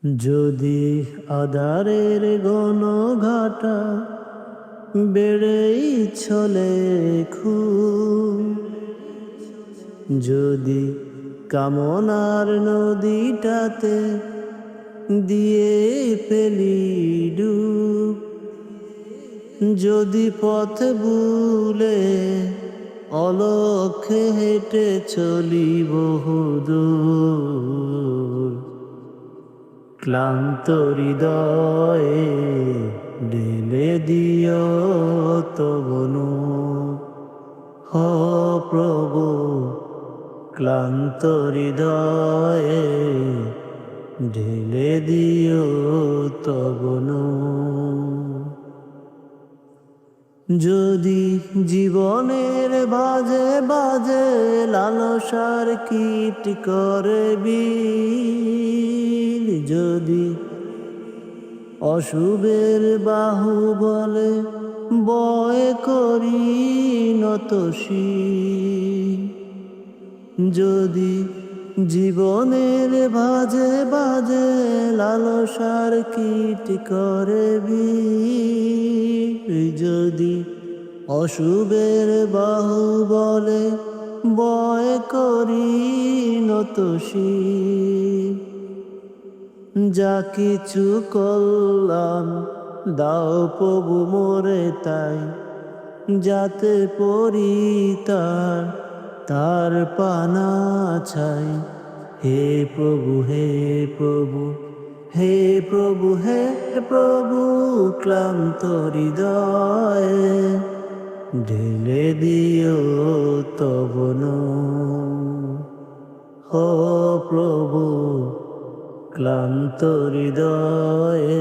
যদি আধারের ঘন ঘাটা বেড়েই চলে খুব, যদি কামনার নদীটাতে দিয়ে ফেলি ডুব, যদি পথ ভুলে অলক্ষ্যে হেঁটে চলি বহুদূর, ক্লান্ত হৃদয়ে ঢেলে দিও তবনু। ও প্রভু, ক্লান্ত হৃদয়ে ঢেলে দিও তবনু। যদি জীবনের বাজে বাজে লালসার কীট করে বিল, যদি অশুভের বাহু বলে বয় করি নতশীল, যদি জীবনের বাজে বাজে লালসার কীট করে বিল, যদি অশুভের বাহু বলে বয় করি নতশীল, যা কিছু করলাম দাও প্রভু মোরে তাই, যাতে পড়ি তার পানা ছাই। হে প্রভু, হে প্রভু, হে প্রভু, হে প্রভু, ক্লান্ত হৃদয়ে ঢেলে দিও তবনু। ও প্রভু, ক্লান্ত হৃদয়ে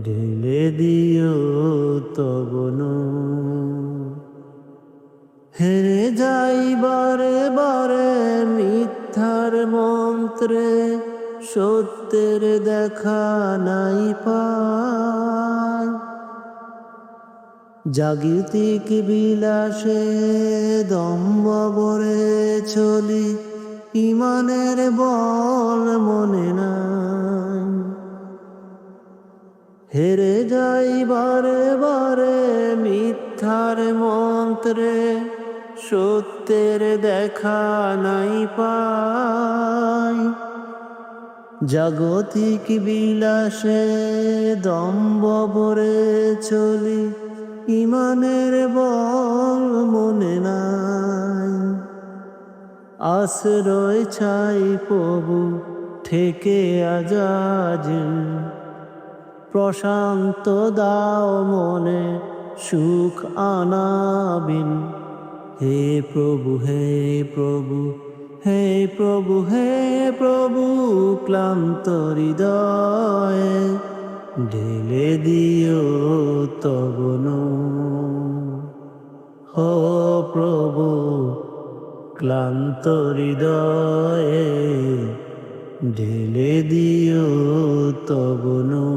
ঢেলে দিও তবনু। হেরে যাই বারে বারে মিথ্যার মন্ত্রে, সত্যের দেখা নাই পাই, জাগতিক বিলাসে দম্ভ ভরে চলি, ইমানের বল মনে নাই। হেরে যাই বারে বারে মিথ্যার মন্ত্রে, সত্যের দেখা নাই পাই, জাগতিক বিলাসে দম্ভ ভরে চলি, ইমানের বল মনে নাই। আশ্রয় চাই প্রভু থেকে আজাজ, প্রশান্ত দাও মনে সুখ আনাবিন। হে প্রভু, হে প্রভু, হে প্রভু, হে প্রভু, ক্লান্ত হৃদয়ে ঢেলে দিও তবনু। ও প্রভু, ক্লান্ত হৃদয়ে ঢেলে দিও তবনু।